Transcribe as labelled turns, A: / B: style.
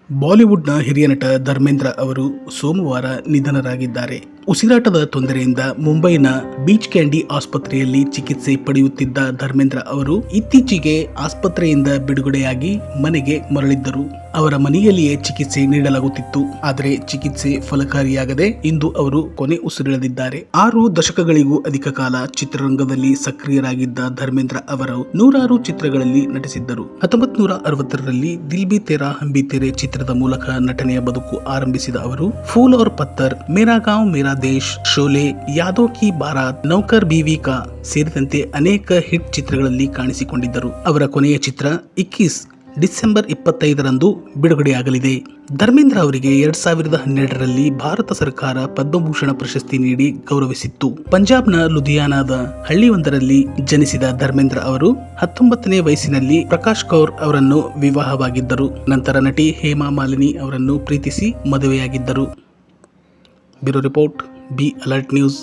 A: ಬಾಲಿವುಡ್ನ ಹಿರಿಯ ನಟ ಧರ್ಮೇಂದ್ರ ಅವರು ಸೋಮವಾರ ನಿಧನರಾಗಿದ್ದಾರೆ. ಉಸಿರಾಟದ ತೊಂದರೆಯಿಂದ ಮುಂಬೈನ ಬೀಚ್ ಕ್ಯಾಂಡಿ ಆಸ್ಪತ್ರೆಯಲ್ಲಿ ಚಿಕಿತ್ಸೆ ಪಡೆಯುತ್ತಿದ್ದ ಧರ್ಮೇಂದ್ರ ಅವರು ಇತ್ತೀಚೆಗೆ ಆಸ್ಪತ್ರೆಯಿಂದ ಬಿಡುಗಡೆಯಾಗಿ ಮನೆಗೆ ಮರಳಿದ್ದರು. ಅವರ ಮನೆಯಲ್ಲಿಯೇ ಚಿಕಿತ್ಸೆ ನೀಡಲಾಗುತ್ತಿತ್ತು. ಆದರೆ ಚಿಕಿತ್ಸೆ ಫಲಕಾರಿಯಾಗದೆ ಇಂದು ಅವರು ಕೊನೆ ಉಸಿರೆಳೆದಿದ್ದಾರೆ. 6 ದಶಕಗಳಿಗೂ ಅಧಿಕ ಕಾಲ ಚಿತ್ರರಂಗದಲ್ಲಿ ಸಕ್ರಿಯರಾಗಿದ್ದ ಧರ್ಮೇಂದ್ರ ಅವರು ನೂರಾರು ಚಿತ್ರಗಳಲ್ಲಿ ನಟಿಸಿದ್ದರು. 1960ರಲ್ಲಿ ದಿಲ್ ಬಿ ತೇರಾ ಹಮ್ ಬಿ ತೇರೆ ಚಿತ್ರದ ಮೂಲಕ ನಟನೆಯ ಬದುಕು ಆರಂಭಿಸಿದ ಅವರು ಫೂಲ್ ಔರ್ ಪತ್ತರ್, ಮೇರಾ ಗಾಂವ್ ಮೇರಾ ದೇಶ್, ಶೋಲೆ, ಯಾದೋ ಕಿ ಬಾರಾತ್, ನೌಕರ್ ಬೀವಿ ಕಾ ಸೇರಿದಂತೆ ಅನೇಕ ಹಿಟ್ ಚಿತ್ರಗಳಲ್ಲಿ ಕಾಣಿಸಿಕೊಂಡಿದ್ದರು. ಅವರ ಕೊನೆಯ ಚಿತ್ರ 21 ಡಿಸೆಂಬರ್ 25ರಂದು ಬಿಡುಗಡೆಯಾಗಲಿದೆ. ಧರ್ಮೇಂದ್ರ ಅವರಿಗೆ 2012ರಲ್ಲಿ ಭಾರತ ಸರ್ಕಾರ ಪದ್ಮಭೂಷಣ ಪ್ರಶಸ್ತಿ ನೀಡಿ ಗೌರವಿಸಿತ್ತು. ಪಂಜಾಬ್ನ ಲುಧಿಯಾನಾದ ಹಳ್ಳಿಯೊಂದರಲ್ಲಿ ಜನಿಸಿದ ಧರ್ಮೇಂದ್ರ ಅವರು 19ನೇ ವಯಸ್ಸಿನಲ್ಲಿ ಪ್ರಕಾಶ್ ಕೌರ್ ಅವರನ್ನು ವಿವಾಹವಾಗಿದ್ದರು. ನಂತರ ನಟಿ ಹೇಮಾ ಮಾಲಿನಿ ಅವರನ್ನು ಪ್ರೀತಿಸಿ ಮದುವೆಯಾಗಿದ್ದರು. Bureau report, be alert news.